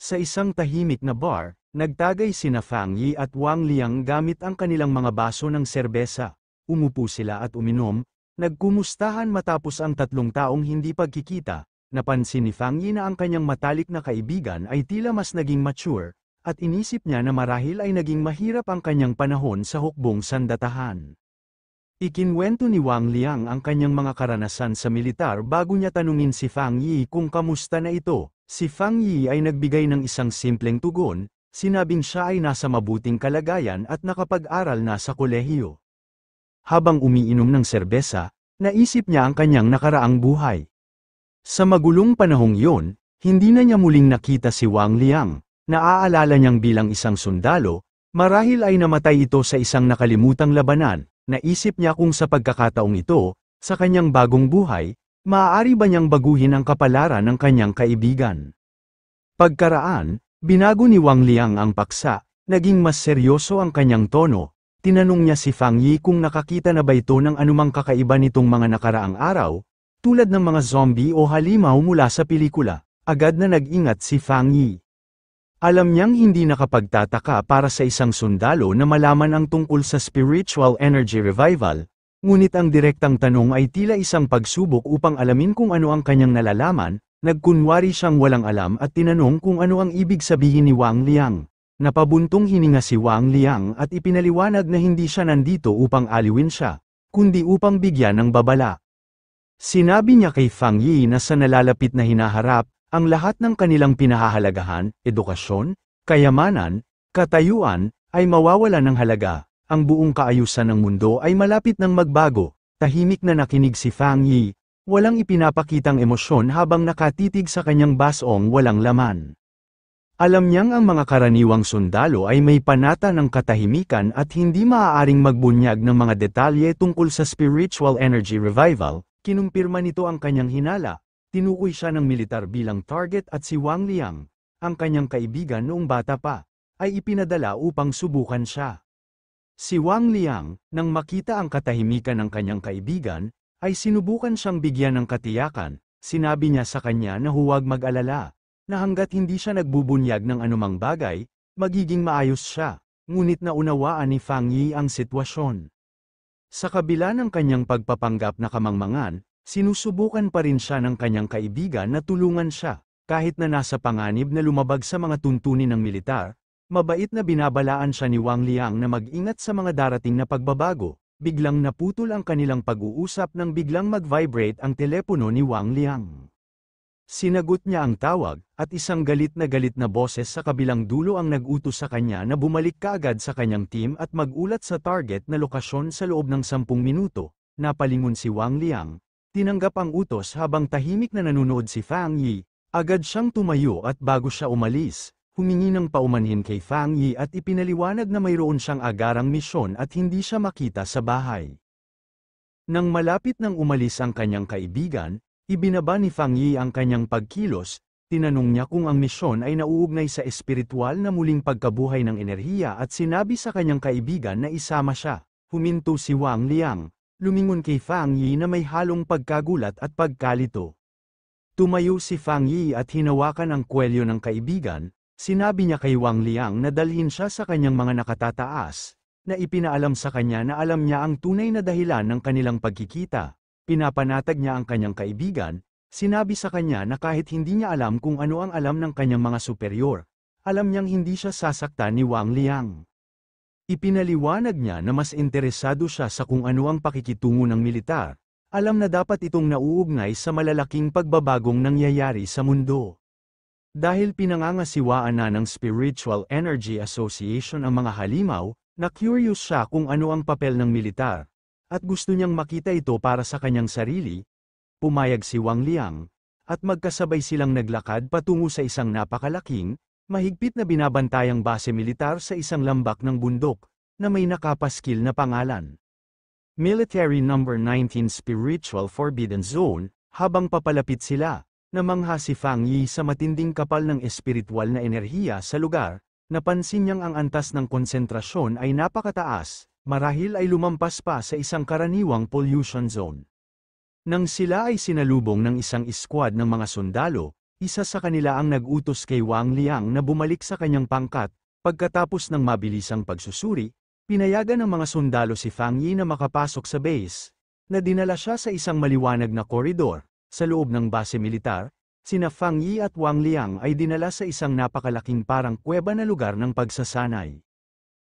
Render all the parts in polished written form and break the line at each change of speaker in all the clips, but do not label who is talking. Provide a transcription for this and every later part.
Sa isang tahimik na bar, nagtagay sina Fang Yi at Wang Liang gamit ang kanilang mga baso ng serbesa. Umupo sila at uminom, nagkumustahan matapos ang 3 taong hindi pagkikita. Napansin ni Fang Yi na ang kanyang matalik na kaibigan ay tila mas naging mature, at inisip niya na marahil ay naging mahirap ang kanyang panahon sa hukbong sandatahan. Ikinwento ni Wang Liang ang kanyang mga karanasan sa militar bago niya tanungin si Fang Yi kung kamusta na ito. Si Fang Yi ay nagbigay ng isang simpleng tugon, sinabing siya ay nasa mabuting kalagayan at nakapag-aral na sa kolehiyo. Habang umiinom ng serbesa, naisip niya ang kanyang nakaraang buhay. Sa magulong panahong iyon, hindi na niya muling nakita si Wang Liang. Naaalala niyang bilang isang sundalo, marahil ay namatay ito sa isang nakalimutang labanan. Naisip niya kung sa pagkakataong ito, sa kanyang bagong buhay, maaari ba niyang baguhin ang kapalaran ng kanyang kaibigan. Pagkaraan, binago ni Wang Liang ang paksa, naging mas seryoso ang kanyang tono. Tinanong niya si Fang Yi kung nakakita na ba ito ng anumang kakaiba nitong mga nakaraang araw, tulad ng mga zombie o halimaw mula sa pelikula. Agad na nag-ingat si Fang Yi. Alam niyang hindi nakapagtataka para sa isang sundalo na malaman ang tungkol sa spiritual energy revival, ngunit ang direktang tanong ay tila isang pagsubok upang alamin kung ano ang kanyang nalalaman. Nagkunwari siyang walang alam at tinanong kung ano ang ibig sabihin ni Wang Liang. Napabuntong hininga si Wang Liang at ipinaliwanag na hindi siya nandito upang aliwin siya, kundi upang bigyan ng babala. Sinabi niya kay Fang Yi na sa nalalapit na hinaharap, ang lahat ng kanilang pinahahalagahan, edukasyon, kayamanan, katayuan, ay mawawala ng halaga. Ang buong kaayusan ng mundo ay malapit ng magbago. Tahimik na nakinig si Fang Yi, walang ipinapakitang emosyon habang nakatitig sa kanyang basong walang laman. Alam niyang ang mga karaniwang sundalo ay may panata ng katahimikan at hindi maaaring magbunyag ng mga detalye tungkol sa spiritual energy revival. Kinumpirma nito ang kanyang hinala. Tinukoy siya ng militar bilang target at si Wang Liang, ang kanyang kaibigan noong bata pa, ay ipinadala upang subukan siya. Si Wang Liang, nang makita ang katahimikan ng kanyang kaibigan, ay sinubukan siyang bigyan ng katiyakan. Sinabi niya sa kanya na huwag mag-alala, na hanggat hindi siya nagbubunyag ng anumang bagay, magiging maayos siya. Ngunit naunawaan ni Fang Yi ang sitwasyon. Sa kabila ng kanyang pagpapanggap na kamangmangan, sinusubukan pa rin siya ng kanyang kaibigan na tulungan siya, kahit na nasa panganib na lumabag sa mga tuntunin ng militar. Mabait na binabalaan siya ni Wang Liang na mag-ingat sa mga darating na pagbabago. Biglang naputol ang kanilang pag-uusap nang biglang mag-vibrate ang telepono ni Wang Liang. Sinagot niya ang tawag, at isang galit na boses sa kabilang dulo ang nag-utos sa kanya na bumalik kaagad sa kanyang team at mag-ulat sa target na lokasyon sa loob ng 10 minuto. Napalingon si Wang Liang. Tinanggap ang utos habang tahimik na nanonood si Fang Yi. Agad siyang tumayo at bago siya umalis, humingi ng paumanhin kay Fang Yi at ipinaliwanag na mayroon siyang agarang misyon at hindi siya makita sa bahay. Nang malapit nang umalis ang kanyang kaibigan, ibinaba ni Fang Yi ang kanyang pagkilos. Tinanong niya kung ang misyon ay nauugnay sa espiritual na muling pagkabuhay ng enerhiya at sinabi sa kanyang kaibigan na isama siya. Huminto si Wang Liang. Lumingon kay Fang Yi na may halong pagkagulat at pagkalito. Tumayo si Fang Yi at hinawakan ang kwelyo ng kaibigan. Sinabi niya kay Wang Liang na dalhin siya sa kanyang mga nakatataas, na ipinaalam sa kanya na alam niya ang tunay na dahilan ng kanilang pagkikita. Pinapanatag niya ang kanyang kaibigan. Sinabi sa kanya na kahit hindi niya alam kung ano ang alam ng kanyang mga superior, alam niyang hindi siya sasaktan ni Wang Liang. Ipinaliwanag niya na mas interesado siya sa kung ano ang pakikitungo ng militar. Alam na dapat itong nauugnay sa malalaking pagbabagong nangyayari sa mundo. Dahil pinangangasiwaan na ng Spiritual Energy Association ang mga halimaw, na-curious siya kung ano ang papel ng militar, at gusto niyang makita ito para sa kanyang sarili. Pumayag si Wang Liang, at magkasabay silang naglakad patungo sa isang napakalaking, mahigpit na binabantayang base militar sa isang lambak ng bundok, na may nakapaskil na pangalan. Military No. 19 Spiritual Forbidden Zone. Habang papalapit sila, namangha si Fang Yi sa matinding kapal ng espiritual na enerhiya sa lugar. Napansin niyang ang antas ng konsentrasyon ay napakataas, marahil ay lumampas pa sa isang karaniwang pollution zone. Nang sila ay sinalubong ng isang squad ng mga sundalo, Isa sa kanila ang nag-utos kay Wang Liang na bumalik sa kanyang pangkat. Pagkatapos ng mabilisang pagsusuri, pinayagan ng mga sundalo si Fang Yi na makapasok sa base, na dinala siya sa isang maliwanag na koridor. Sa loob ng base militar, sina Fang Yi at Wang Liang ay dinala sa isang napakalaking parang kuweba na lugar ng pagsasanay.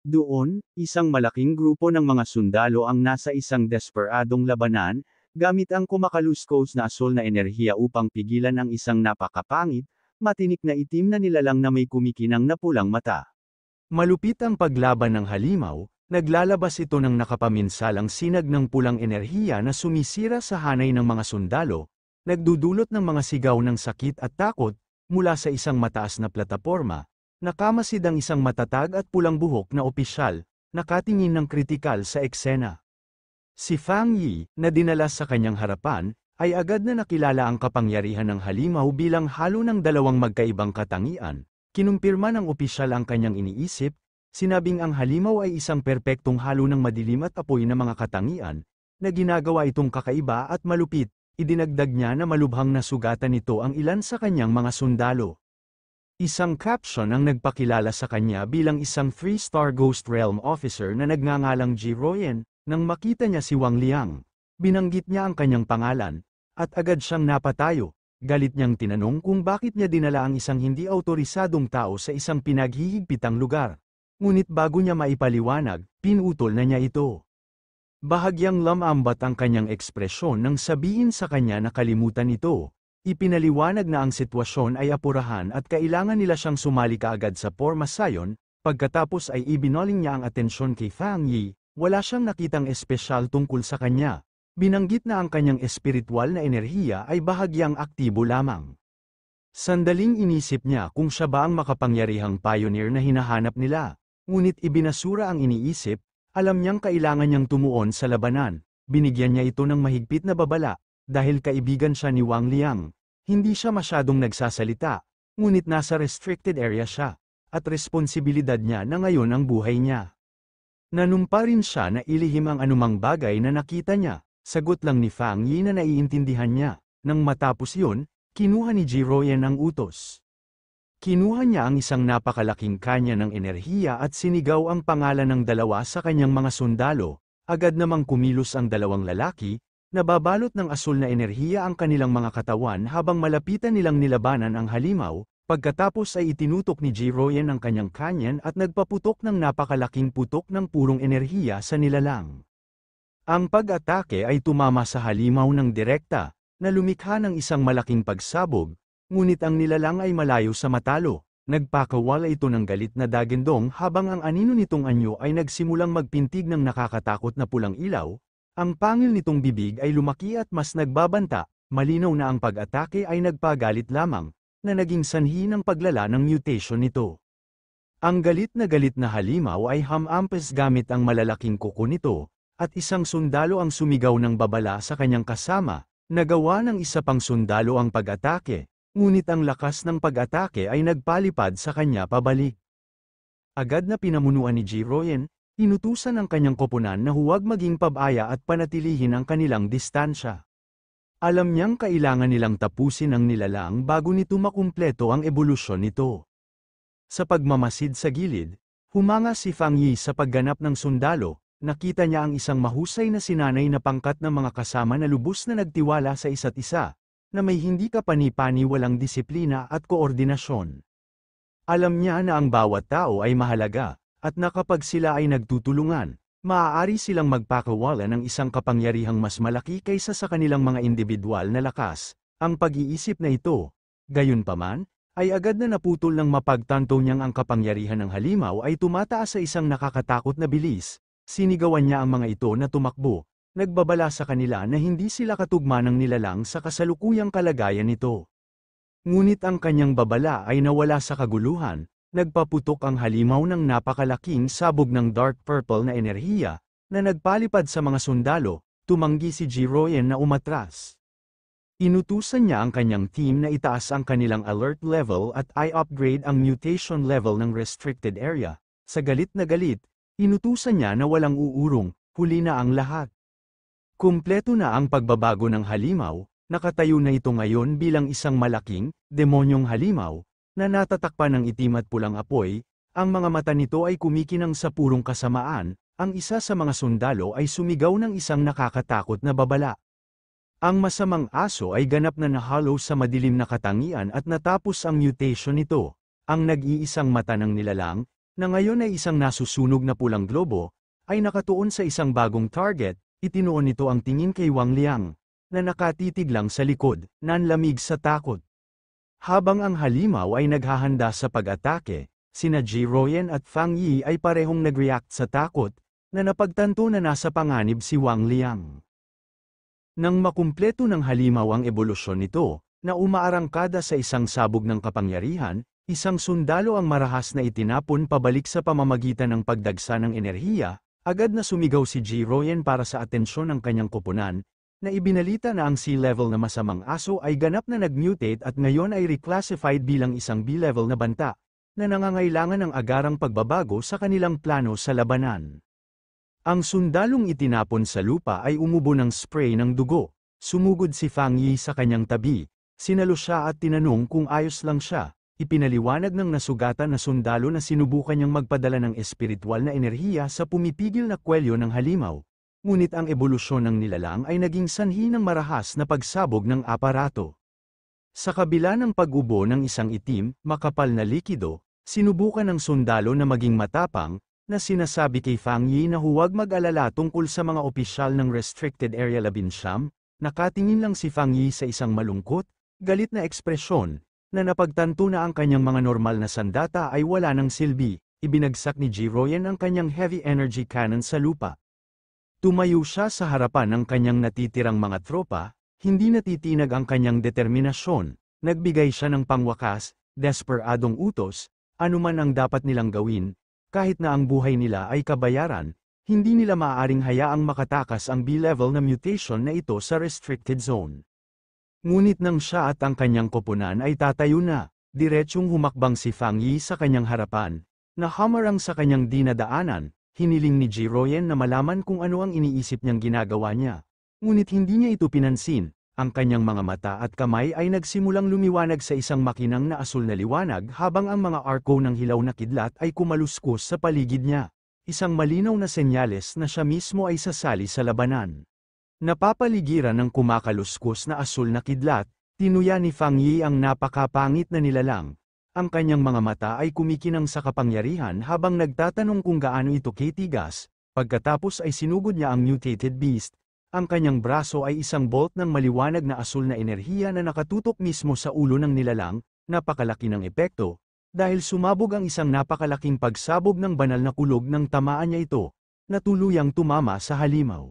Doon, isang malaking grupo ng mga sundalo ang nasa isang desperadong labanan, gamit ang kumakaluskos na asul na enerhiya upang pigilan ang isang napakapangit, matinik na itim na nilalang na may kumikinang na pulang mata. Malupit ang paglaban ng halimaw, naglalabas ito ng nakapaminsalang sinag ng pulang enerhiya na sumisira sa hanay ng mga sundalo, nagdudulot ng mga sigaw ng sakit at takot, mula sa isang mataas na plataporma, nakamasid ang isang matatag at pulang buhok na opisyal, nakatingin ng kritikal sa eksena. Si Fang Yi, na dinala sa kanyang harapan, ay agad na nakilala ang kapangyarihan ng halimaw bilang halo ng dalawang magkaibang katangian. Kinumpirma ng opisyal ang kanyang iniisip, sinabing ang halimaw ay isang perpektong halo ng madilim at apoy na mga katangian, na ginagawa itong kakaiba at malupit. Idinagdag niya na malubhang nasugatan nito ang ilan sa kanyang mga sundalo. Isang caption ang nagpakilala sa kanya bilang isang 3-star Ghost Realm officer na nagngangalang Ji Royen. Nang makita niya si Wang Liang, binanggit niya ang kanyang pangalan, at agad siyang napatayo. Galit niyang tinanong kung bakit niya dinala ang isang hindi autorisadong tao sa isang pinaghihigpitang lugar. Ngunit bago niya maipaliwanag, pinutol na niya ito. Bahagyang lamambat ang kanyang ekspresyon nang sabihin sa kanya na kalimutan ito. Ipinaliwanag na ang sitwasyon ay apurahan at kailangan nila siyang sumali kaagad sa pormasayon. Pagkatapos ay ibinoling niya ang atensyon kay Fang Yi. Wala siyang nakitang espesyal tungkol sa kanya. Binanggit na ang kanyang espiritual na enerhiya ay bahagyang aktibo lamang. Sandaling inisip niya kung siya ba ang makapangyarihang pioneer na hinahanap nila. Ngunit ibinasura ang iniisip, alam niyang kailangan niyang tumuon sa labanan. Binigyan niya ito ng mahigpit na babala, dahil kaibigan siya ni Wang Liang. Hindi siya masyadong nagsasalita, ngunit nasa restricted area siya, at responsibilidad niya na ngayon ang buhay niya. Nanumpa rin siya na ilihim ang anumang bagay na nakita niya, sagot lang ni Fang Yi na naiintindihan niya. Nang matapos yun, kinuha ni Ji Royen ang utos. Kinuha niya ang isang napakalaking kanya ng enerhiya at sinigaw ang pangalan ng dalawa sa kanyang mga sundalo. Agad namang kumilos ang dalawang lalaki, nababalot ng asul na enerhiya ang kanilang mga katawan habang malapitan nilang nilabanan ang halimaw. Pagkatapos ay itinutok ni Ji Royen ang kanyang kanyan at nagpaputok ng napakalaking putok ng purong enerhiya sa nilalang. Ang pag-atake ay tumama sa halimaw ng direkta, na lumikha ng isang malaking pagsabog, ngunit ang nilalang ay malayo sa matalo. Nagpakawala ito ng galit na dagindong habang ang anino nitong anyo ay nagsimulang magpintig ng nakakatakot na pulang ilaw. Ang pangil nitong bibig ay lumaki at mas nagbabanta, malinaw na ang pag-atake ay nagpagalit lamang, na naging sanhi ng paglala ng mutation nito. Ang galit na halimaw ay hamampas gamit ang malalaking kuko nito, at isang sundalo ang sumigaw ng babala sa kanyang kasama. Nagawa ng isa pang sundalo ang pag-atake, ngunit ang lakas ng pag-atake ay nagpalipad sa kanya pabalik. Agad na pinamunuan ni Ji Royen, inutusan ang kanyang koponan na huwag maging pabaya at panatilihin ang kanilang distansya. Alam niyang kailangan nilang tapusin ang nilalang bago nito makumpleto ang ebolusyon nito. Sa pagmamasid sa gilid, humanga si Fang Yi sa pagganap ng sundalo. Nakita niya ang isang mahusay na sinanay na pangkat ng mga kasama na lubos na nagtiwala sa isa't isa, na may hindi kapani-pani walang disiplina at koordinasyon. Alam niya na ang bawat tao ay mahalaga, at na kapag sila ay nagtutulungan, maaari silang magpakawala ng isang kapangyarihang mas malaki kaysa sa kanilang mga individual na lakas. Ang pag-iisip na ito, gayunpaman, ay agad na naputol ng mapagtanto niyang ang kapangyarihan ng halimaw ay tumataas sa isang nakakatakot na bilis. Sinigawan niya ang mga ito na tumakbo, nagbabala sa kanila na hindi sila katugma ng nilalang sa kasalukuyang kalagayan nito. Ngunit ang kanyang babala ay nawala sa kaguluhan. Nagpaputok ang halimaw ng napakalaking sabog ng dark purple na enerhiya, na nagpalipad sa mga sundalo. Tumanggi si Ji Royen na umatras. Inutusan niya ang kanyang team na itaas ang kanilang alert level at i-upgrade ang mutation level ng restricted area. Sa galit na galit, inutusan niya na walang uurong, huli na ang lahat. Kumpleto na ang pagbabago ng halimaw, Nakatayo na ito ngayon bilang isang malaking, demonyong halimaw, na natatakpan ng itim at pulang apoy. Ang mga mata nito ay kumikinang sa purong kasamaan. Ang isa sa mga sundalo ay sumigaw ng isang nakakatakot na babala. Ang masamang aso ay ganap na nahalo sa madilim na katangian at natapos ang mutation nito. Ang nag-iisang mata ng nilalang, na ngayon ay isang nasusunog na pulang globo, ay nakatuon sa isang bagong target. Itinuon nito ang tingin kay Wang Liang, na nakatitig lang sa likod, nanlamig sa takot. Habang ang halimaw ay naghahanda sa pag-atake, sina Ji Royen at Fang Yi ay parehong nag-react sa takot, na napagtanto na nasa panganib si Wang Liang. Nang makumpleto ng halimaw ang ebolusyon nito, na umaarangkada sa isang sabog ng kapangyarihan, isang sundalo ang marahas na itinapon pabalik sa pamamagitan ng pagdagsa ng enerhiya. Agad na sumigaw si Ji Royen para sa atensyon ng kanyang koponan, na ibinalita na ang C-level na masamang aso ay ganap na nag-mutate at ngayon ay reclassified bilang isang B-level na banta, na nangangailangan ng agarang pagbabago sa kanilang plano sa labanan. Ang sundalong itinapon sa lupa ay umubo ng spray ng dugo. Sumugod si Fang Yi sa kanyang tabi, sinalo siya at tinanong kung ayos lang siya. Ipinaliwanag ng nasugatan na sundalo na sinubukan niyang magpadala ng espiritual na enerhiya sa pumipigil na kwelyo ng halimaw. Ngunit ang ebolusyon ng nilalang ay naging sanhi ng marahas na pagsabog ng aparato. Sa kabila ng pag-ubo ng isang itim, makapal na likido, sinubukan ng sundalo na maging matapang, na sinasabi kay Fang Yi na huwag mag-alala tungkol sa mga opisyal ng Restricted Area 11. Nakatingin lang si Fang Yi sa isang malungkot, galit na ekspresyon, na napagtanto na ang kanyang mga normal na sandata ay wala ng silbi. Ibinagsak ni Ji Royen ang kanyang heavy energy cannon sa lupa. Tumayo siya sa harapan ng kanyang natitirang mga tropa, hindi natitinag ang kanyang determinasyon, nagbigay siya ng pangwakas, desperadong utos, anuman ang dapat nilang gawin, kahit na ang buhay nila ay kabayaran, hindi nila maaaring hayaang makatakas ang B-level na mutation na ito sa restricted zone. Ngunit nang siya at ang kanyang koponan ay tatayo na, diretsyong humakbang si Fang Yi sa kanyang harapan, na hamarang sa kanyang dinadaanan. Hiniling ni Ji Royen na malaman kung ano ang iniisip niyang ginagawa niya. Ngunit hindi niya ito pinansin, ang kanyang mga mata at kamay ay nagsimulang lumiwanag sa isang makinang na asul na liwanag habang ang mga arko ng hilaw na kidlat ay kumaluskos sa paligid niya. Isang malinaw na senyales na siya mismo ay sasali sa labanan. Napapaligiran ng kumakaluskos na asul na kidlat, tinuya ni Fang Yi ang napakapangit na nilalang. Ang kanyang mga mata ay kumikinang sa kapangyarihan habang nagtatanong kung gaano ito katigas. Pagkatapos ay sinugod niya ang mutated beast. Ang kanyang braso ay isang bolt ng maliwanag na asul na enerhiya na nakatutok mismo sa ulo ng nilalang. Napakalaki ng epekto, dahil sumabog ang isang napakalaking pagsabog ng banal na kulog ng tamaan niya ito, na tuluyang tumama sa halimaw.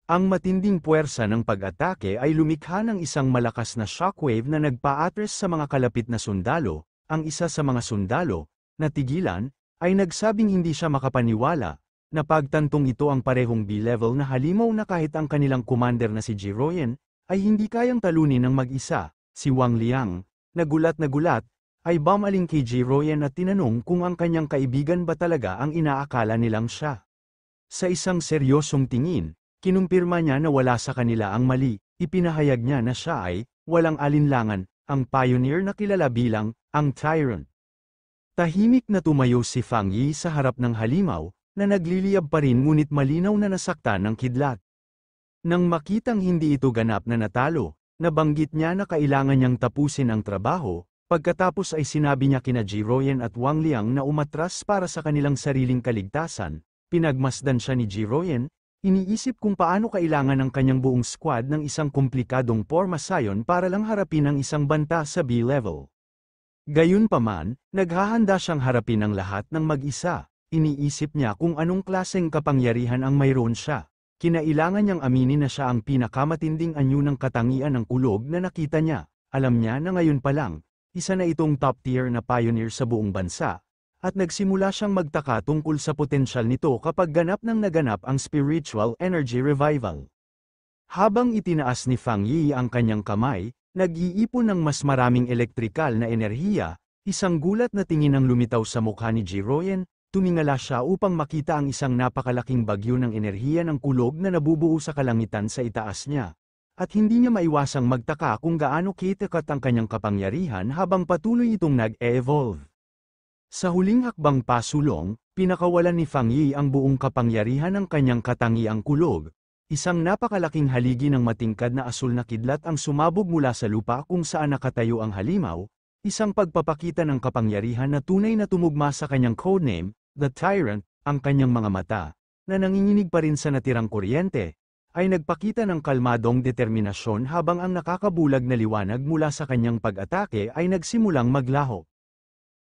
Ang matinding puwersa ng pag-atake ay lumikha ng isang malakas na shockwave na nagpa-atras sa mga kalapit na sundalo. Ang isa sa mga sundalo, na tigilan, ay nagsabing hindi siya makapaniwala, na pagtantong ito ang parehong B-level na halimaw na kahit ang kanilang commander na si Ji Royen, ay hindi kayang talunin ng mag-isa. Si Wang Liang, nagulat, ay bumaling kay Ji Royen at tinanong kung ang kanyang kaibigan ba talaga ang inaakala nilang siya. Sa isang seryosong tingin, kinumpirma niya na wala sa kanila ang mali, ipinahayag niya na siya ay, walang alinlangan, ang pioneer na kilala bilang, ang Tyrant. Tahimik na tumayo si Fang Yi sa harap ng halimaw, na nagliliyab pa rin ngunit malinaw na nasaktan ng kidlat. Nang makitang hindi ito ganap na natalo, nabanggit niya na kailangan niyang tapusin ang trabaho, pagkatapos ay sinabi niya kina Ji Royen at Wang Liang na umatras para sa kanilang sariling kaligtasan. Pinagmasdan siya ni Ji Royen, iniisip kung paano kailangan ng kanyang buong squad ng isang komplikadong pormasayon para lang harapin ang isang banta sa B-level. Gayunpaman, naghahanda siyang harapin ang lahat ng mag-isa. Iniisip niya kung anong klaseng kapangyarihan ang mayroon siya. Kinailangan niyang aminin na siya ang pinakamatinding anyo ng katangian ng kulog na nakita niya. Alam niya na ngayon pa lang, isa na itong top tier na pioneer sa buong bansa. At nagsimula siyang magtaka tungkol sa potensyal nito kapag ganap nang naganap ang spiritual energy revival. Habang itinaas ni Fang Yi ang kanyang kamay, nag-iipon ng mas maraming elektrikal na enerhiya, isang gulat na tingin ang lumitaw sa mukha ni Ji Royen, tumingala siya upang makita ang isang napakalaking bagyo ng enerhiya ng kulog na nabubuo sa kalangitan sa itaas niya. At hindi niya maiwasang magtaka kung gaano kitakat ang kanyang kapangyarihan habang patuloy itong nag-evolve. Sa huling hakbang pasulong, pinakawalan ni Fang Yi ang buong kapangyarihan ng kanyang katangiang kulog. Isang napakalaking haligi ng matingkad na asul na kidlat ang sumabog mula sa lupa kung saan nakatayo ang halimaw, isang pagpapakita ng kapangyarihan na tunay na tumugma sa kanyang codename, The Tyrant. Ang kanyang mga mata, na nanginginig pa rin sa natirang kuryente, ay nagpakita ng kalmadong determinasyon habang ang nakakabulag na liwanag mula sa kanyang pag-atake ay nagsimulang maglaho.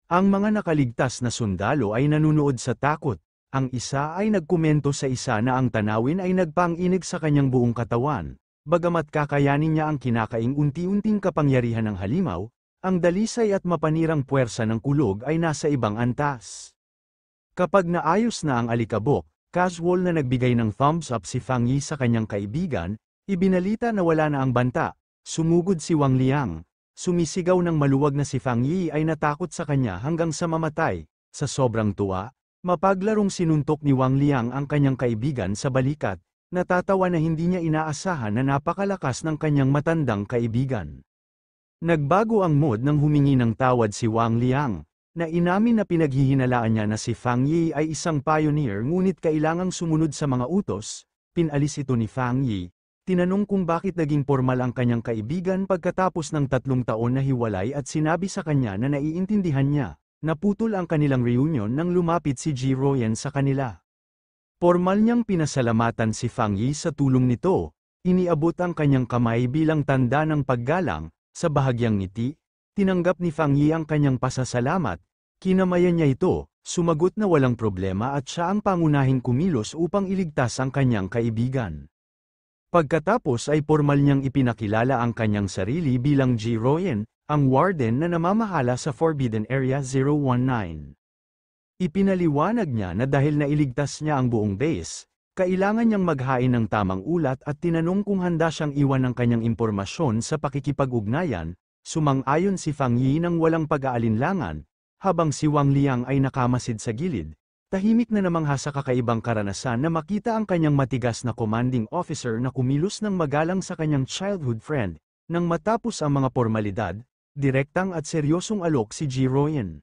Ang mga nakaligtas na sundalo ay nanunood sa takot. Ang isa ay nagkomento sa isa na ang tanawin ay nagpang-inig sa kanyang buong katawan. Bagamat kakayanin niya ang kinakaing unti-unting kapangyarihan ng halimaw, ang dalisay at mapanirang puwersa ng kulog ay nasa ibang antas. Kapag naayos na ang alikabok, casual na nagbigay ng thumbs up si Fang Yi sa kanyang kaibigan, ibinalita na wala na ang banta. Sumugod si Wang Liang. Sumisigaw ng maluwag na si Fang Yi ay natakot sa kanya hanggang sa mamatay. Sa sobrang tuwa, mapaglarong sinuntok ni Wang Liang ang kanyang kaibigan sa balikat, natatawa na hindi niya inaasahan na napakalakas ng kanyang matandang kaibigan. Nagbago ang mood nang humingi ng tawad si Wang Liang, na inamin na pinaghihinalaan niya na si Fang Yi ay isang pioneer ngunit kailangang sumunod sa mga utos. Pinalis ito ni Fang Yi. Tinanong kung bakit naging formal ang kanyang kaibigan pagkatapos ng 3 taon na hiwalay at sinabi sa kanya na naiintindihan niya. Naputol ang kanilang reunion nang lumapit si Ji Royan sa kanila. Formal niyang pinasalamatan si Fang Yi sa tulong nito. Iniabot ang kanyang kamay bilang tanda ng paggalang. Sa bahagyang ngiti, tinanggap ni Fang Yi ang kanyang pasasalamat. Kinamayan niya ito, sumagot na walang problema at siya ang pangunahing kumilos upang iligtas ang kanyang kaibigan. Pagkatapos ay formal niyang ipinakilala ang kanyang sarili bilang Ji Royan, ang warden na namamahala sa Forbidden Area 019. Ipinaliwanag niya na dahil nailigtas niya ang buong base, kailangan niyang maghain ng tamang ulat at tinanong kung handa siyang iwan ng kanyang impormasyon sa pakikipag-ugnayan. Sumang-ayon si Fang Yi nang walang pag-aalinlangan, habang si Wang Liang ay nakamasid sa gilid. Tahimik na namangha sa kakaibang karanasan na makita ang kanyang matigas na commanding officer na kumilos ng magalang sa kanyang childhood friend. Nang matapos ang mga formalidad, direktang at seryosong alok si Ji Royan.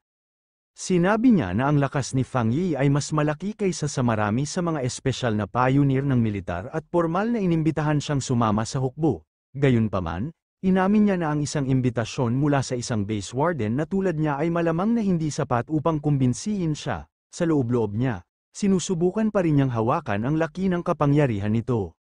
Sinabi niya na ang lakas ni Fang Yi ay mas malaki kaysa sa marami sa mga espesyal na pioneer ng militar at formal na inimbitahan siyang sumama sa hukbo. Gayunpaman, inamin niya na ang isang imbitasyon mula sa isang base warden na tulad niya ay malamang na hindi sapat upang kumbinsihin siya. Sa loob-loob niya, sinusubukan pa rin niyang hawakan ang laki ng kapangyarihan nito.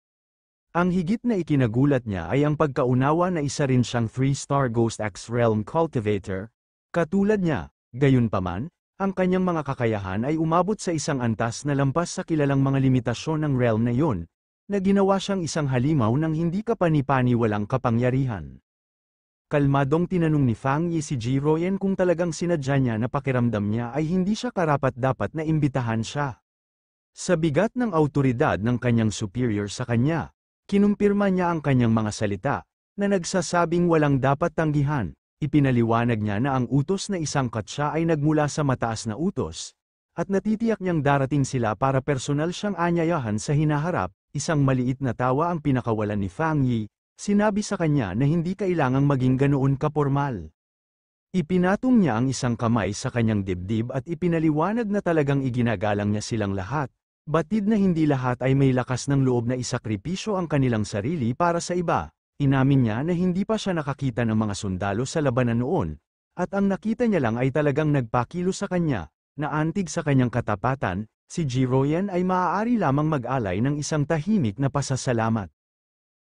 Ang higit na ikinagulat niya ay ang pagkaunawa na isa rin siyang 3-star Ghost X Realm Cultivator. Katulad niya, gayunpaman, ang kanyang mga kakayahan ay umabot sa isang antas na lampas sa kilalang mga limitasyon ng realm na iyon, na ginawa siyang isang halimaw ng hindi kapani-pani walang kapangyarihan. Kalmadong tinanong ni Fang Yi si Ji Royan kung talagang sinadya niya na pakiramdam niya ay hindi siya karapat-dapat na imbitahan siya. Sa bigat ng awtoridad ng kanyang superior sa kanya, kinumpirma niya ang kanyang mga salita, na nagsasabing walang dapat tanggihan. Ipinaliwanag niya na ang utos na isangkat siya ay nagmula sa mataas na utos, at natitiyak niyang darating sila para personal siyang anyayahan sa hinaharap. Isang maliit na tawa ang pinakawalan ni Fang Yi. Sinabi sa kanya na hindi kailangang maging ganoon kapormal. Ipinatong niya ang isang kamay sa kanyang dibdib at ipinaliwanag na talagang iginagalang niya silang lahat. Batid na hindi lahat ay may lakas ng loob na isakripisyo ang kanilang sarili para sa iba. Inamin niya na hindi pa siya nakakita ng mga sundalo sa labanan noon, at ang nakita niya lang ay talagang nagpakilo sa kanya, na antig sa kanyang katapatan. Si Ji Royan ay maaari lamang mag-alay ng isang tahimik na pasasalamat.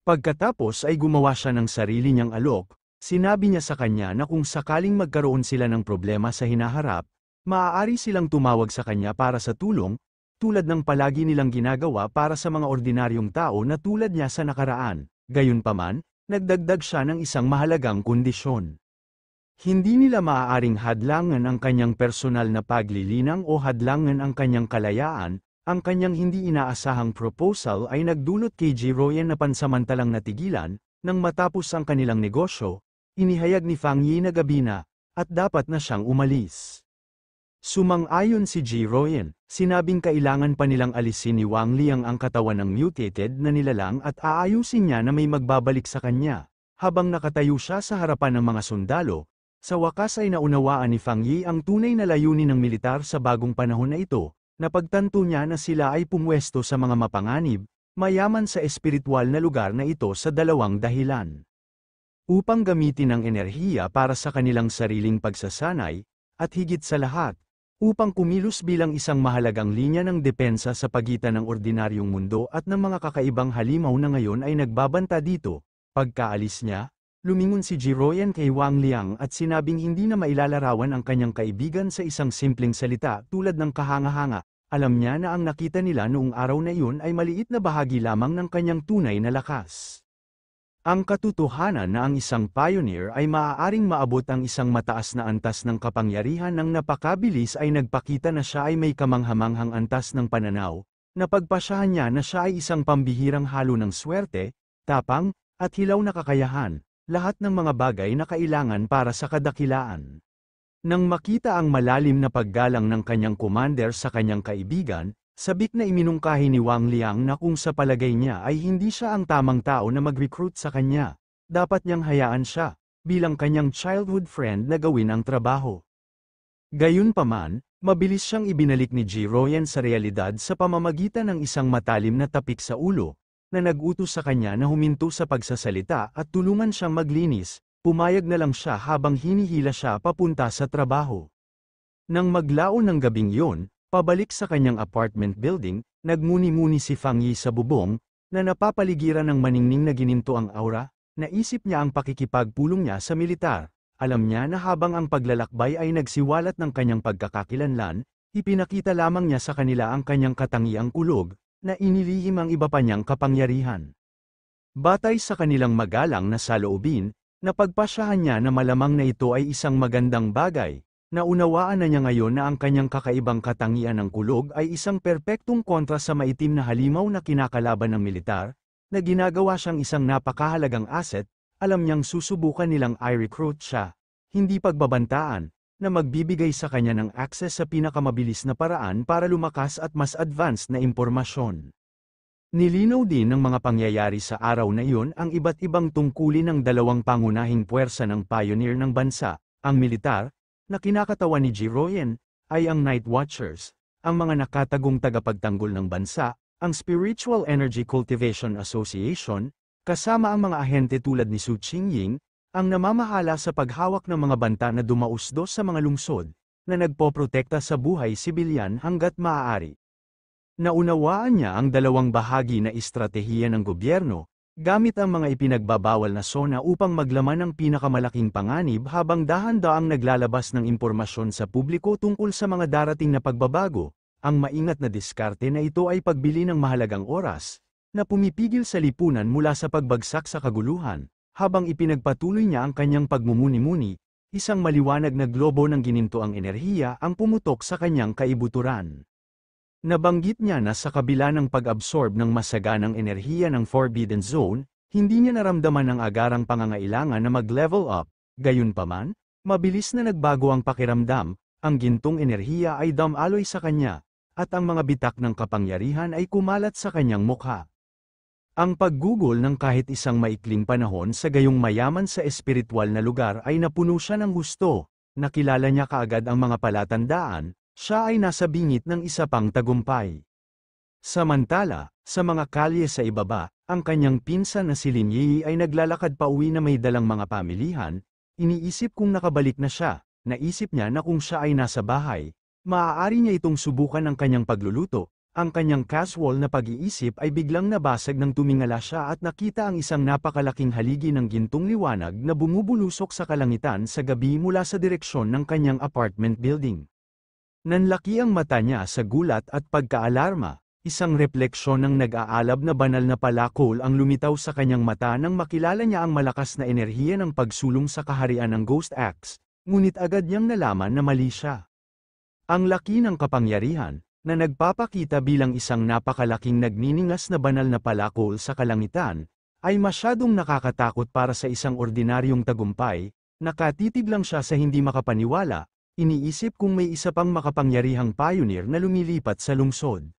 Pagkatapos ay gumawa siya ng sarili niyang alok, sinabi niya sa kanya na kung sakaling magkaroon sila ng problema sa hinaharap, maaari silang tumawag sa kanya para sa tulong, tulad ng palagi nilang ginagawa para sa mga ordinaryong tao na tulad niya sa nakaraan. Gayunpaman, nagdagdag siya ng isang mahalagang kondisyon. Hindi nila maaaring hadlangan ang kanyang personal na paglilinang o hadlangan ang kanyang kalayaan. Ang kanyang hindi inaasahang proposal ay nagdulot kay Ji Royan na pansamantalang natigilan. Nang matapos ang kanilang negosyo, inihayag ni Fang Yi na gabi na, at dapat na siyang umalis. Sumang-ayon si Jiroyen, sinabing kailangan pa nilang alisin ni Wang Liang ang katawan ng mutated na nilalang at aayusin niya na may magbabalik sa kanya. Habang nakatayo siya sa harapan ng mga sundalo, sa wakas ay naunawaan ni Fang Yi ang tunay na layunin ng militar sa bagong panahon na ito, napagtanto niya na sila ay pumwesto sa mga mapanganib, mayaman sa espiritual na lugar na ito sa dalawang dahilan. Upang gamitin ang enerhiya para sa kanilang sariling pagsasanay, at higit sa lahat, upang kumilos bilang isang mahalagang linya ng depensa sa pagitan ng ordinaryong mundo at ng mga kakaibang halimaw na ngayon ay nagbabanta dito. Pagkaalis niya, lumingon si Jiroyen kay Wang Liang at sinabing hindi na mailalarawan ang kanyang kaibigan sa isang simpleng salita tulad ng kahanga-hanga. Alam niya na ang nakita nila noong araw na iyon ay maliit na bahagi lamang ng kanyang tunay na lakas. Ang katotohanan na ang isang pioneer ay maaaring maabot ang isang mataas na antas ng kapangyarihan ng napakabilis ay nagpakita na siya ay may kamanghamanghang antas ng pananaw, napagpasyahan niya na siya ay isang pambihirang halo ng swerte, tapang, at hilaw na kakayahan, lahat ng mga bagay na kailangan para sa kadakilaan. Nang makita ang malalim na paggalang ng kanyang commander sa kanyang kaibigan, sabik na iminungkahi ni Wang Liang na kung sa palagay niya ay hindi siya ang tamang tao na mag-recruit sa kanya, dapat niyang hayaan siya, bilang kanyang childhood friend na gawin ang trabaho. Gayunpaman, mabilis siyang ibinalik ni Jiroyen sa realidad sa pamamagitan ng isang matalim na tapik sa ulo, na nag-utos sa kanya na huminto sa pagsasalita at tulungan siyang maglinis, pumayag na lang siya habang hinihila siya papunta sa trabaho. Nang maglaon ng gabing yun, pabalik sa kanyang apartment building, nagmuni-muni si Fang Yi sa bubong, na napapaligiran ng maningning na gininto ang aura, naisip niya ang pakikipagpulong niya sa militar. Alam niya na habang ang paglalakbay ay nagsiwalat ng kanyang pagkakakilanlan, ipinakita lamang niya sa kanila ang kanyang katangiang kulog, na inilihim ang iba pa niyang kapangyarihan. Batay sa kanilang magalang na saloobin, napagpasyahan niya na malamang na ito ay isang magandang bagay, naunawaan na niya ngayon na ang kanyang kakaibang katangian ng kulog ay isang perpektong kontra sa maitim na halimaw na kinakalaban ng militar, na ginagawa siyang isang napakahalagang asset, alam niyang susubukan nilang i-recruit siya, hindi pagbabantaan, na magbibigay sa kanya ng access sa pinakamabilis na paraan para lumakas at mas advanced na impormasyon. Nilinaw din ng mga pangyayari sa araw na iyon ang iba't ibang tungkulin ng dalawang pangunahing puwersa ng pioneer ng bansa, ang militar, na kinakatawan ni Jiroyen, ay ang Night Watchers, ang mga nakatagong tagapagtanggol ng bansa, ang Spiritual Energy Cultivation Association, kasama ang mga ahente tulad ni Su Qingying, ang namamahala sa paghawak ng mga banta na dumausdos sa mga lungsod, na nagpoprotekta sa buhay sibilyan hanggat maaari. Naunawaan niya ang dalawang bahagi na estratehiya ng gobyerno, gamit ang mga ipinagbabawal na sona upang maglaman ng pinakamalaking panganib habang dahan-daang naglalabas ng impormasyon sa publiko tungkol sa mga darating na pagbabago. Ang maingat na diskarte na ito ay pagbili ng mahalagang oras, na pumipigil sa lipunan mula sa pagbagsak sa kaguluhan. Habang ipinagpatuloy niya ang kanyang pagmumuni-muni, isang maliwanag na globo ng ginintoang enerhiya ang pumutok sa kanyang kaibuturan. Nabanggit niya na sa kabila ng pag-absorb ng masaganang enerhiya ng Forbidden Zone, hindi niya naramdaman ang agarang pangangailangan na mag-level up, gayunpaman, mabilis na nagbago ang pakiramdam, ang gintong enerhiya ay dumaloy sa kanya, at ang mga bitak ng kapangyarihan ay kumalat sa kanyang mukha. Ang paggugol ng kahit isang maikling panahon sa gayong mayaman sa espiritual na lugar ay napuno siya ng gusto, nakilala niya kaagad ang mga palatandaan, siya ay nasa bingit ng isa pang tagumpay. Samantala, sa mga kalye sa ibaba, ang kanyang pinsan na si Lin Yi ay naglalakad pa uwi na may dalang mga pamilihan, iniisip kung nakabalik na siya, naisip niya na kung siya ay nasa bahay, maaari niya itong subukan ng kanyang pagluluto. Ang kanyang casual na pag-iisip ay biglang nabasag nang tumingala siya at nakita ang isang napakalaking haligi ng gintong liwanag na bumubulusok sa kalangitan sa gabi mula sa direksyon ng kanyang apartment building. Nanlaki ang mata niya sa gulat at pagkaalarma, isang refleksyon ng nag-aalab na banal na palakol ang lumitaw sa kanyang mata nang makilala niya ang malakas na enerhiya ng pagsulong sa kaharian ng Ghost Axe, ngunit agad niyang nalaman na mali siya. Ang laki ng kapangyarihan, na nagpapakita bilang isang napakalaking nagniningas na banal na palakol sa kalangitan, ay masyadong nakakatakot para sa isang ordinaryong tagumpay, nakatitig lang siya sa hindi makapaniwala, Iniisip kung may isa pang makapangyarihang pioneer na lumilipat sa lungsod.